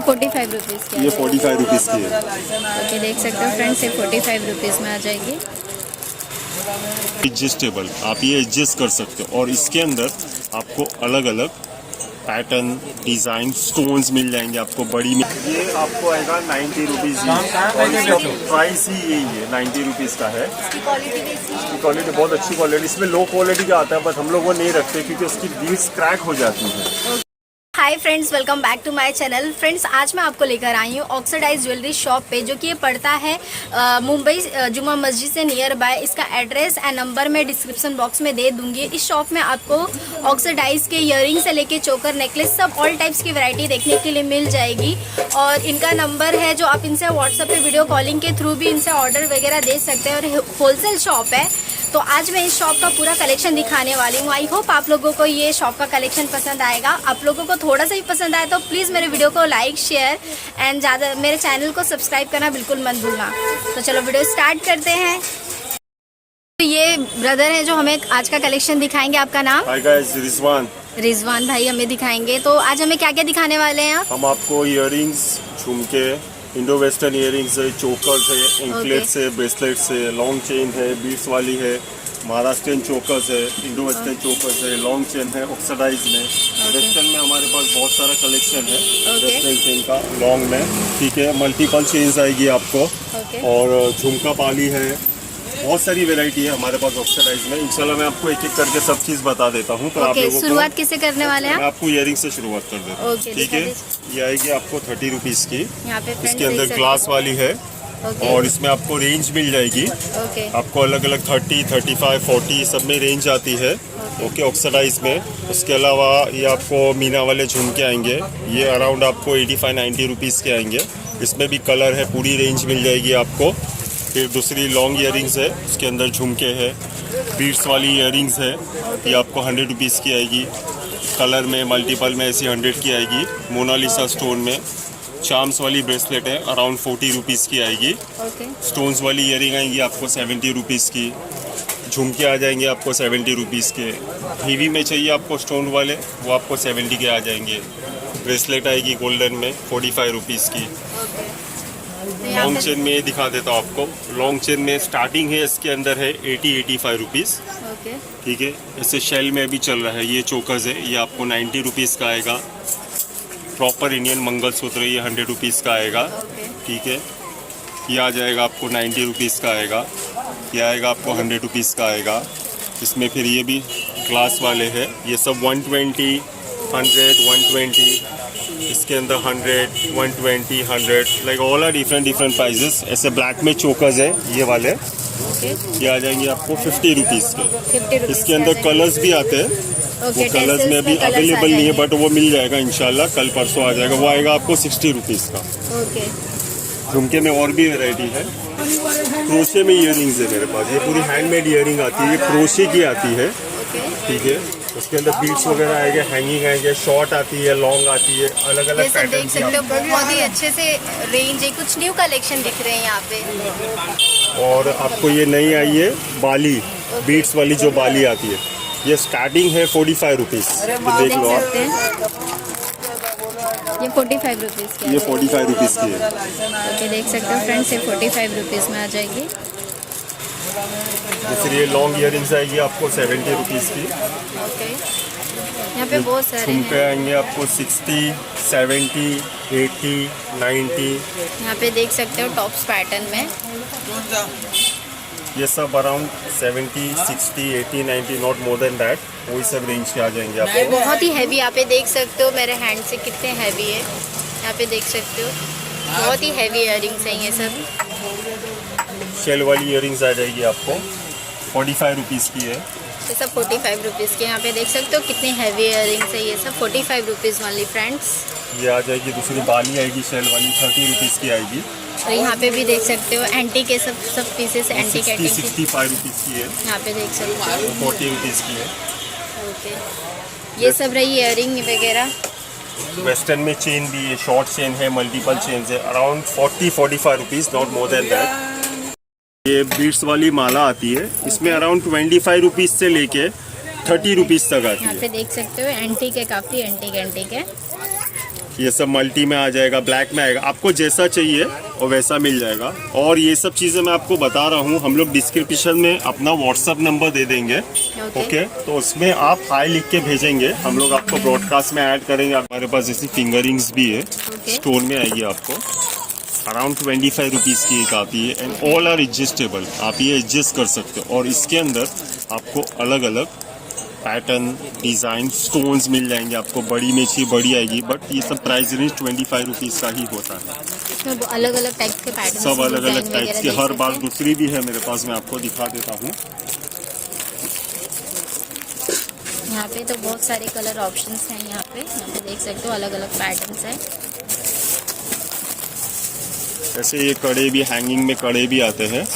45 rupees की। ये 45 rupees की है। ओके, देख सकते हो फ्रेंड्स, ये 45 रुपीज़ में आ जाएगी। एडजस्टेबल, आप ये एडजस्ट कर सकते हो और इसके अंदर आपको अलग अलग पैटर्न, डिज़ाइन, स्टोन्स मिल जाएंगे आपको बड़ी में। ये आपको आएगा 90 रुपीज़ और इसका प्राइस ही यही है, 90 रुपीज़ का है। इसकी क्वालिटी बहुत अच्छी क्वालिटी, इसमें लो क्वालिटी का आता है बट हम लोग वो नहीं रखते क्योंकि उसकी बीड्स क्रैक हो जाती है। Hi friends, welcome back to my channel. Friends, आज मैं आपको लेकर आई हूँ ऑक्सीडाइज ज्वेलरी शॉप पे, जो कि ये पड़ता है मुंबई जुमा मस्जिद से नियर बाय। इसका एड्रेस एंड नंबर मैं डिस्क्रिप्शन बॉक्स में दे दूंगी। इस शॉप में आपको ऑक्सीडाइज के ईयरिंग से लेके चोकर, नेकलेस, सब ऑल टाइप्स की वैरायटी देखने के लिए मिल जाएगी। और इनका नंबर है जो आप इनसे व्हाट्सएप पे वीडियो कॉलिंग के थ्रू भी इनसे ऑर्डर वगैरह दे सकते हैं। और होलसेल शॉप है, तो आज मैं इस शॉप का पूरा कलेक्शन दिखाने वाली हूँ। आई होप आप लोगों को ये शॉप का कलेक्शन पसंद आएगा। आप लोगों को थोड़ा सा ही पसंद आए तो प्लीज़ मेरे वीडियो को लाइक, शेयर एंड ज़्यादा मेरे चैनल को सब्सक्राइब करना बिल्कुल मत भूलना। तो चलो वीडियो स्टार्ट करते हैं। तो ये ब्रदर है जो हमें आज का कलेक्शन दिखाएंगे। आपका नाम? Hi guys, Rizwan. रिजवान भाई हमें दिखाएंगे। तो आज हमें क्या क्या दिखाने वाले हैं आप? हम आपको इयररिंग्स, झुमके, इंडो वेस्टर्न इयररिंग्स है, चोकर्स है, एंकलेट्स है, ब्रेसलेट्स है, लॉन्ग चेन है, बीड्स वाली है, महाराष्ट्रियन चोकर्स है, इंडो वेस्टर्न चोकर्स है, लॉन्ग चेन है, ऑक्सीडाइज में। वेस्टर्न में हमारे पास बहुत सारा कलेक्शन है वेस्टर्न चेन का, लॉन्ग में, ठीक है। मल्टीपल चेन्स आएगी आपको और झुमका पाली है, बहुत सारी वैरायटी है हमारे पास ऑक्सीडाइज में। इंशाल्लाह मैं आपको एक एक करके सब चीज़ बता देता हूँ। तो आप लोगों शुरुआत किससे करने वाले हैं? मैं आपको इयरिंग से शुरुआत कर देता हूँ, ठीक है। ये आएगी आपको 30 रुपीज़ की। यहाँ पे इसके अंदर ग्लास वाली है और इसमें आपको रेंज मिल जाएगी। आपको अलग अलग 30, 35, 40 सब में रेंज आती है, ओके, ऑक्सीडाइज में। उसके अलावा ये आपको मीना वाले झुमके आएंगे, ये अराउंड आपको 85-90 रुपीज़ के आएंगे। इसमें भी कलर है, पूरी रेंज मिल जाएगी आपको। फिर दूसरी लॉन्ग इयरिंग्स है, उसके अंदर झुमके है, बीड्स वाली इयरिंग्स है, ये आपको 100 रुपीज़ की आएगी। कलर में, मल्टीपल में ऐसी 100 की आएगी। मोनालिसा स्टोन में चार्म्स वाली ब्रेसलेट है, अराउंड 40 रुपीज़ की आएगी। स्टोन्स वाली इयरिंग आएंगी आपको 70 रुपीज़ की। झुमके आ जाएंगे आपको 70 रुपीज़ के। हेवी में चाहिए आपको स्टोन वाले, वो आपको 70 के आ जाएंगे। ब्रेसलेट आएगी गोल्डन में 45 रुपीज़ की। लॉन्ग चेन में दिखा देता हूँ आपको। लॉन्ग चेन में स्टार्टिंग है, इसके अंदर है 80-85 रुपीज़, ठीक है। ऐसे शेल में भी चल रहा है। ये चोकर्स है, ये आपको 90 रुपीज़ का आएगा। प्रॉपर इंडियन मंगलसूत्र, ये 100 रुपीज़ का आएगा, ठीक है। ये आ जाएगा आपको 90 रुपीज़ का आएगा। ये आएगा आपको 100 रुपीज़ का आएगा। इसमें फिर ये भी ग्लास वाले हैं, ये सब 120, 100, 120, इसके अंदर 100, 120, 100, like all are different prices. ऐसे ब्लैक में चोकर्स है ये वाले, ये आ जाएंगे आपको 50 रुपीज़ के। इसके अंदर कलर्स भी आते हैं, वो कलर्स में अभी अवेलेबल नहीं है बट वो मिल जाएगा इंशाल्लाह, कल परसों आ जाएगा। वो आएगा आपको 60 रुपीज़ का। झुमके में और भी वैरायटी है। क्रोशे में इयरिंग्स है मेरे पास, ये पूरी हैंडमेड इयरिंग आती है, ये क्रोशे की आती है, ठीक है। उसके अंदर बीड्स वगैरह आएंगे, हैंगिंग आएंगे, शॉर्ट आती है, लॉन्ग आती है, अलग अलग पैटर्न। देख सकते हो बहुत ही अच्छे से रेंज है, कुछ न्यू कलेक्शन दिख रहे हैं यहाँ पे। और आपको ये नई आई है बाली, बीड्स वाली जो बाली आती है, ये स्टार्टिंग है 45 रुपीज़। देख लो आप, ये 45 रुपीज़ की, ये 45 रुपीज़ की है। ओके, देख सकते हो फ्रेंड्स, ये 45 रुपीज़ में आ जाएगी। दूसरी ये लॉन्ग इयरिंग्स आएगी आपको 70 रुपीज़ की। ओके, यहाँ पे बहुत सारे झुमके आएंगे आपको 60, 70, 80, 90। यहाँ पे देख सकते हो टॉप्स पैटर्न में, ये सब around 70, 60, 80, 90, not more than that, वही सब रेंज के आ जाएंगे आपको। बहुत ही हैवी, यहाँ पे देख सकते हो मेरे हैंड से कितने हैवी है। यहाँ पे देख सकते हो बहुत ही हैवी इयरिंग्स हैं ये सब। शेल वाली इयरिंग्स आ जाएगी आपको 45 रुपीज़ की है। ये सब 45 रुपीज़ के। यहाँ पे देख सकते हो कितनी हैवी इयरिंग्स है ये सब, 45 रुपीज़ वाली फ्रेंड्स। ये आ जाएगी। दूसरी बाली आएगी शेल वाली, 30 रुपीज़ की आएगी। और यहाँ पे भी देख सकते हो एंटीक के सब पीसेस, एंटीक 65 रुपीज़ की है। यहाँ पे देख सकते हो 40 रुपीज़ की है। ओके, ये सब रही इयरिंग वगैरह। वेस्टर्न में चेन भी है, शॉर्ट चेन है, मल्टीपल चेन है, around 40-45 rupees, not more than that. ये बीड्स वाली माला आती है, इसमें अराउंड 25 रुपीज़ से लेके 30 रुपीज़ तक आती है। यहाँ पे देख सकते हो एंटीक है, काफ़ी एंटीक है। ये सब मल्टी में आ जाएगा, ब्लैक में आएगा, आपको जैसा चाहिए और वैसा मिल जाएगा। और ये सब चीज़ें मैं आपको बता रहा हूँ, हम लोग डिस्क्रिप्शन में अपना व्हाट्सअप नंबर दे देंगे। ओके, तो उसमें आप हाई लिख के भेजेंगे, हम लोग आपको ब्रॉडकास्ट में ऐड करेंगे। हमारे पास जैसी फिंगरिंग्स भी है, स्टोन में आएगी आपको, अराउंड 25 रुपीज़ की एक आती है, एंड ऑल आर एडजस्टेबल, आप ये एडजस्ट कर सकते हो। और इसके अंदर आपको अलग अलग पैटर्न, डिज़ाइन, स्टोन्स मिल जाएंगे आपको। बड़ी में चाहिए बड़ी आएगी, बट ये सब प्राइस रेंज 25 रुपीज़ का ही होता है। इसमें अलग अलग टाइप के पैटर्न, सब अलग अलग टाइप्स के, हर बार दूसरी भी है मेरे पास, मैं आपको दिखा देता हूँ। यहाँ पे तो बहुत सारे कलर ऑप्शंस हैं। यहाँ पे देख सकते हो अलग अलग पैटर्न्स हैं। ऐसे ये कड़े भी, हैंगिंग में कड़े भी आते हैं।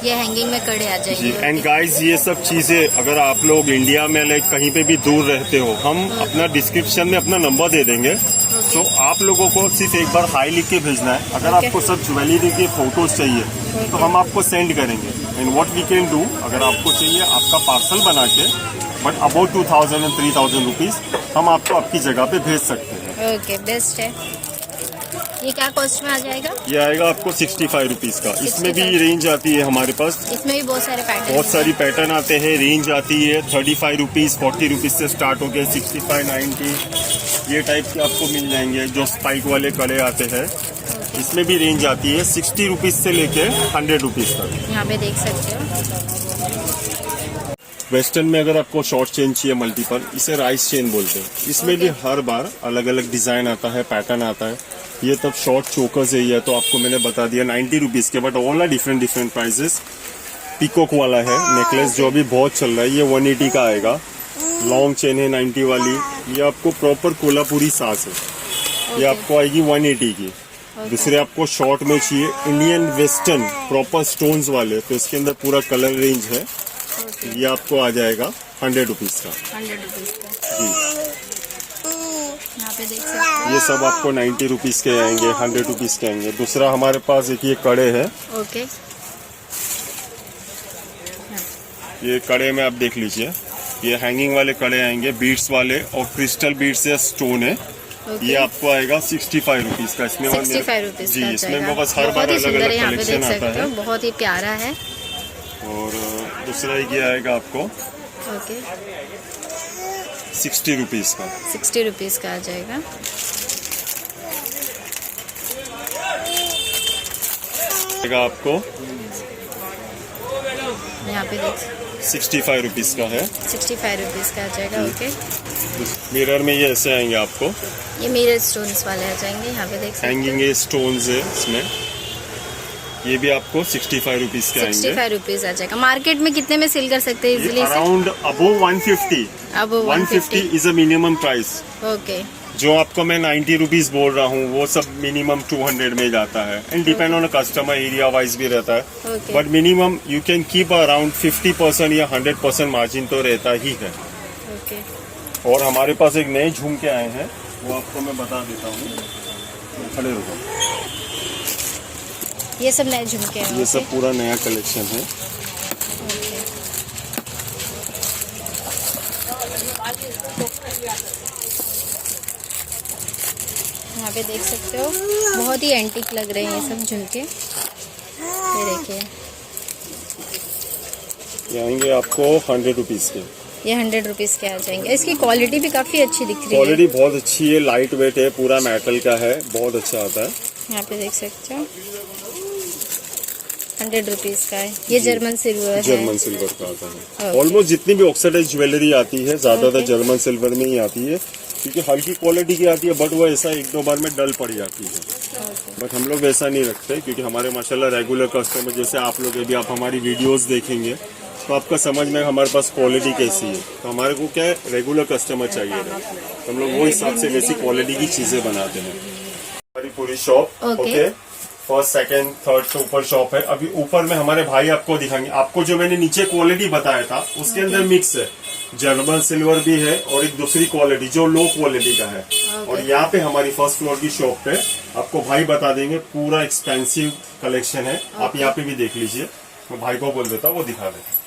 ये हैंगिंग में कड़े आ जाएंगे। एंड गाइस, ये सब चीज़ें अगर आप लोग इंडिया में लाइक कहीं पे भी दूर रहते हो, हम अपना डिस्क्रिप्शन में अपना नंबर दे देंगे। तो आप लोगों को सिर्फ एक बार हाई लिख के भेजना है। अगर आपको सब ज्वेलरी के फोटोज चाहिए तो हम आपको सेंड करेंगे। And what we can do, अगर आपको चाहिए आपका पार्सल बना के, बट अबाउट 2000 and 3000 रुपीज़ हम आपको आपकी जगह पे भेज सकते हैं। ओके, बेस्ट है। ये क्या कॉस्ट में आ जाएगा? ये आएगा आपको 65 रुपीज़ का। इसमें भी रेंज आती है हमारे पास, इसमें भी बहुत सारे पैटर्न, बहुत सारी पैटर्न आते हैं। रेंज आती है 35 रुपीज़, 40 रुपीज़ से स्टार्ट हो गए, 65, 90 ये टाइप के आपको मिल जाएंगे। जो स्पाइक वाले कड़े आते हैं, इसमें भी रेंज आती है 60 रुपीज़ से लेके 100 रुपीज़ तक। यहाँ पे देख सकते हो। वेस्टर्न में अगर आपको शॉर्ट चेन चाहिए मल्टीपल, इसे राइस चेन बोलते हैं। इसमें भी हर बार अलग अलग डिज़ाइन आता है, पैटर्न आता है। ये तब शॉर्ट चोकर्स है, ये तो आपको मैंने बता दिया 90 रुपीज़ के, but all are different different prices. Peacock वाला है नेकलेस जो अभी बहुत चल रहा है, ये 180 का आएगा। लॉन्ग चेन है 90 वाली, ये आपको प्रॉपर कोल्हापुरी सास है, ये आपको आएगी 180 की। दूसरे आपको शॉर्ट में चाहिए इंडियन वेस्टर्न प्रॉपर स्टोन्स वाले, तो इसके अंदर पूरा कलर रेंज है। ये आपको आ जाएगा 100 रुपीज़ का। 100 रुपीज़ का जी। यहाँ पे देख सकते हो। ये सब आपको 90 रुपीज़ के आएंगे, 100 रुपीज़ के आएंगे। दूसरा हमारे पास एक ये कड़े है। ओके, ये कड़े में आप देख लीजिए, ये हैंगिंग वाले कड़े आएंगे, बीड्स वाले, और क्रिस्टल बीड्स या स्टोन है। ये आपको आएगा 65 रुपीज़ का। इसमें 65 रुपीज़ जी, इसमें बस हर बार अलग अलग कलेक्शन आता है, बहुत ही प्यारा है। और दूसरा ये आएगा आपको ओके 60 रुपीज़ का। 60 रुपीज़ का आ जाएगा। आपको यहाँ पे देख 65 रुपीज़ का है। 65 रुपीज़ का आ जाएगा। ओके, मिरर में ये ऐसे आएंगे आपको, ये मिरर स्टोन्स वाले आ जाएंगे। यहाँ पे देख सकते हैं हैंगिंग स्टोन्स है इसमें। ये भी आपको 65 रुपीज़ के आएंगे। 65 रुपीज़ आ जाएगा। मार्केट में कितने में सेल कर सकते हैं इजीली? Around above 150। अब 150 is a minimum price. Okay, जो आपको मैं 90 रुपीज़ बोल रहा हूँ, वो सब मिनिमम 200 में जाता है। And depend on customer, area wise भी रहता है। But minimum you can keep around 50% या 100% मार्जिन तो रहता ही है। ओके, और हमारे पास एक नए झुमके आए हैं, वो आपको मैं बता देता हूँ। खड़े रुको, ये सब नए झुमके हैं। ये सब पूरा नया कलेक्शन है। यहाँ पे देख सकते हो बहुत ही एंटीक लग रहे हैं ये सब झुमके। ये देखिए, ये आएंगे आपको 100 रुपीज़ के। ये 100 रुपीज़ के आ जाएंगे। इसकी क्वालिटी भी काफ़ी अच्छी दिख रही है। क्वालिटी बहुत अच्छी है, लाइट वेट है, पूरा मेटल का है, बहुत अच्छा आता है। यहाँ पे देख सकते हो 100 रुपीज़ का है। ये जर्मन सिल्वर है। जर्मन सिल्वर का आता है। ऑलमोस्ट जितनी भी ऑक्सीडाइज ज्वेलरी आती है ज़्यादातर जर्मन सिल्वर में ही आती है, क्योंकि हल्की क्वालिटी की आती है, बट वो ऐसा एक दो बार में डल पड़ जाती है। बट हम लोग वैसा नहीं रखते, क्योंकि हमारे माशाल्लाह रेगुलर कस्टमर, जैसे आप लोग अभी आप हमारी वीडियोस देखेंगे तो आपका समझ में हमारे पास क्वालिटी कैसी है। तो हमारे को क्या है, रेगुलर कस्टमर चाहिए, तो हम लोग वो हिसाब से वैसी क्वालिटी की चीज़ें बनाते हैं। हमारी पूरी shop okay, first second third से ऊपर शॉप है। अभी ऊपर में हमारे भाई आपको दिखाएंगे। आपको जो मैंने नीचे क्वालिटी बताया था उसके अंदर मिक्स है, जर्मन सिल्वर भी है और एक दूसरी क्वालिटी जो लो क्वालिटी का है। और यहाँ पे हमारी फर्स्ट फ्लोर की शॉप पे आपको भाई बता देंगे, पूरा एक्सपेंसिव कलेक्शन है। आप यहाँ पे भी देख लीजिए, मैं भाई को बोल देता हूँ वो दिखा दे।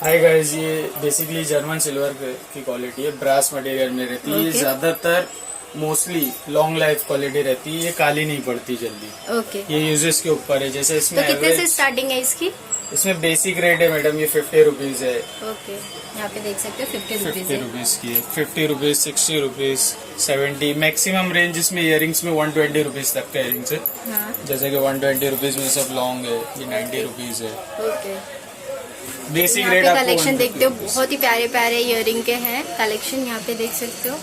हाय गाइस, ये बेसिकली जर्मन सिल्वर की क्वालिटी है, ब्रास मटेरियल में रहती है। ये Okay. ज्यादातर मोस्टली लॉन्ग लाइफ क्वालिटी रहती है, ये काली नहीं पड़ती जल्दी। ओके, ये यूजेस के ऊपर है। जैसे तो इसमें कितने से average- स्टार्टिंग है इसकी? इसमें बेसिक रेट है मैडम, ये 50 रुपीज है। ओके, यहाँ पे देख सकते हो 50 रुपीज 50 है। रुपीज की है, 50 रुपीज, 60 रुपीज, 70। मैक्सिमम रेंज इसमें इयरिंग्स में 120 रुपीज तक का इयरिंग्स है। हाँ, जैसे कि 120 रुपीज में सब लॉन्ग है, ये 90 रुपीज है। ओके। बेसिक यहाँ रेट पे आपको कलेक्शन 150 देखते हो, रुपीज। बहुत ही प्यारे प्यारे इयरिंग के हैं कलेक्शन। यहाँ पे देख सकते हो,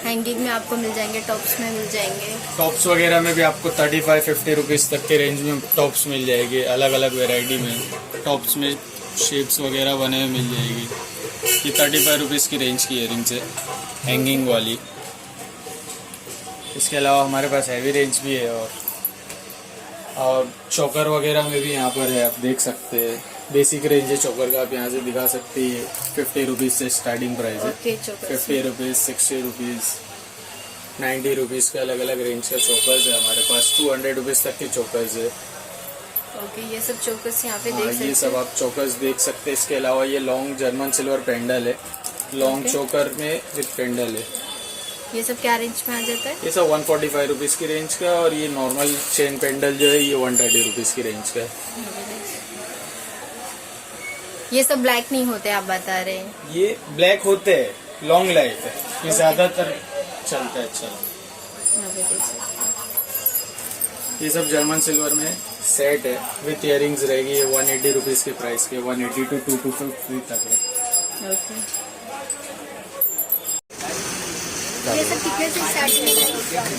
हैंगिंग में आपको मिल जाएंगे, टॉप्स में मिल जाएंगे। टॉप्स वगैरह में भी आपको 35-50 रुपीज तक के रेंज में टॉप्स मिल जाएंगे, अलग अलग वेराइटी में। टॉप्स में शेप्स वगैरह बने हुए मिल जाएगी। ये 35 रुपीज की रेंज की इयरिंग्स है, हैंगिंग वाली। इसके अलावा हमारे पास हैवी रेंज भी है, और चोकर वगैरह में भी यहाँ पर है, आप देख सकते हैं। बेसिक रेंज है चोकर का, आप यहाँ से दिखा सकते हैं। 50 रुपीज से स्टार्टिंग प्राइस है। ओके, चोकर 50 रुपीज, 60 रुपीज, 90 रुपीज के अलग अलग रेंज का चोकर्स है हमारे पास। 200 रुपीज तक के चोकर्स है। ओके, ये सब चोकर्स यहाँ पे हाँ, देख ये सकते सब हो। आप चोकर्स देख सकते हैं। इसके अलावा ये लॉन्ग जर्मन सिल्वर पेंडल है, लॉन्ग Okay. चोकर में विथ पेंडल है। ये सब क्या रेंज में आ जाता है? ये सब 145 रुपीज की रेंज का, और ये नॉर्मल चेन पेंडल जो है ये 130 रुपीज की रेंज का है। ये सब ब्लैक नहीं होते, आप बता रहे हैं। ये ब्लैक होते हैं, लॉन्ग लाइफ है, ये ज्यादातर चलता है। अच्छा, यहाँ पे देख सकते ये सब जर्मन सिल्वर में सेट है, विथ इयरिंग्स रहेगी। ये 180 रुपीज के प्राइस के, 180 to 250 तक है। हो। ओके, ये सब कितने से स्टार्टिंग है?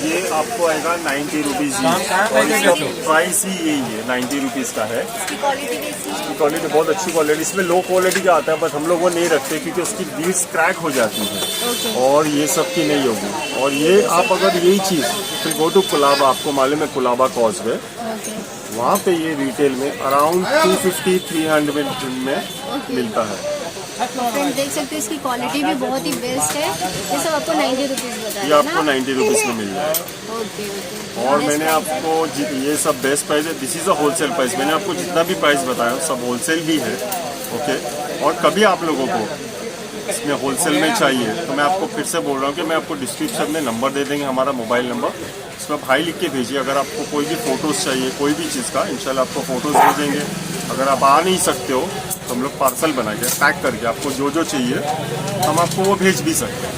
ये आपको आएगा 90 रुपीज और इसका प्राइस ही यही है, 90 रुपीज का है। इसकी क्वालिटी कैसी है? इसकी क्वालिटी बहुत अच्छी क्वालिटी। इसमें लो क्वालिटी का आता है, बट हम लोग वो नहीं रखते क्योंकि उसकी बीड्स क्रैक हो जाती हैं, ओके, और ये सब की नहीं होगी। और ये आप अगर यही चीज़ फिर गो टू कुलाबा, आपको मालूम है कुलाबा कॉजवे, ओके, वहाँ पे ये रिटेल में अराउंड 250-300 में मिलता है। फ्रेंड देख सकते हो, इसकी क्वालिटी भी बहुत ही बेस्ट है। ये सब आपको 90 रुपीज ये बताया आपको ना? 90 रुपीज़ में मिल जाएगा। Okay, okay. और मैंने आपको ये सब बेस्ट प्राइस है, this is a wholesale price. मैंने आपको जितना भी प्राइस बताया सब होलसेल भी है, ओके। और कभी आप लोगों को इसमें होलसेल में चाहिए तो मैं आपको फिर से बोल रहा हूँ कि मैं आपको डिस्क्रिप्शन में नंबर दे देंगे, हमारा मोबाइल नंबर, इसमें आप हाई लिख के भेजिए। अगर आपको कोई भी फ़ोटोज़ चाहिए कोई भी चीज़ का, इंशाल्लाह आपको फ़ोटोज़ भेजेंगे। अगर आप आ नहीं सकते हो तो हम लोग पार्सल बना के पैक करके आपको जो जो चाहिए हम आपको वो भेज भी सकते हैं।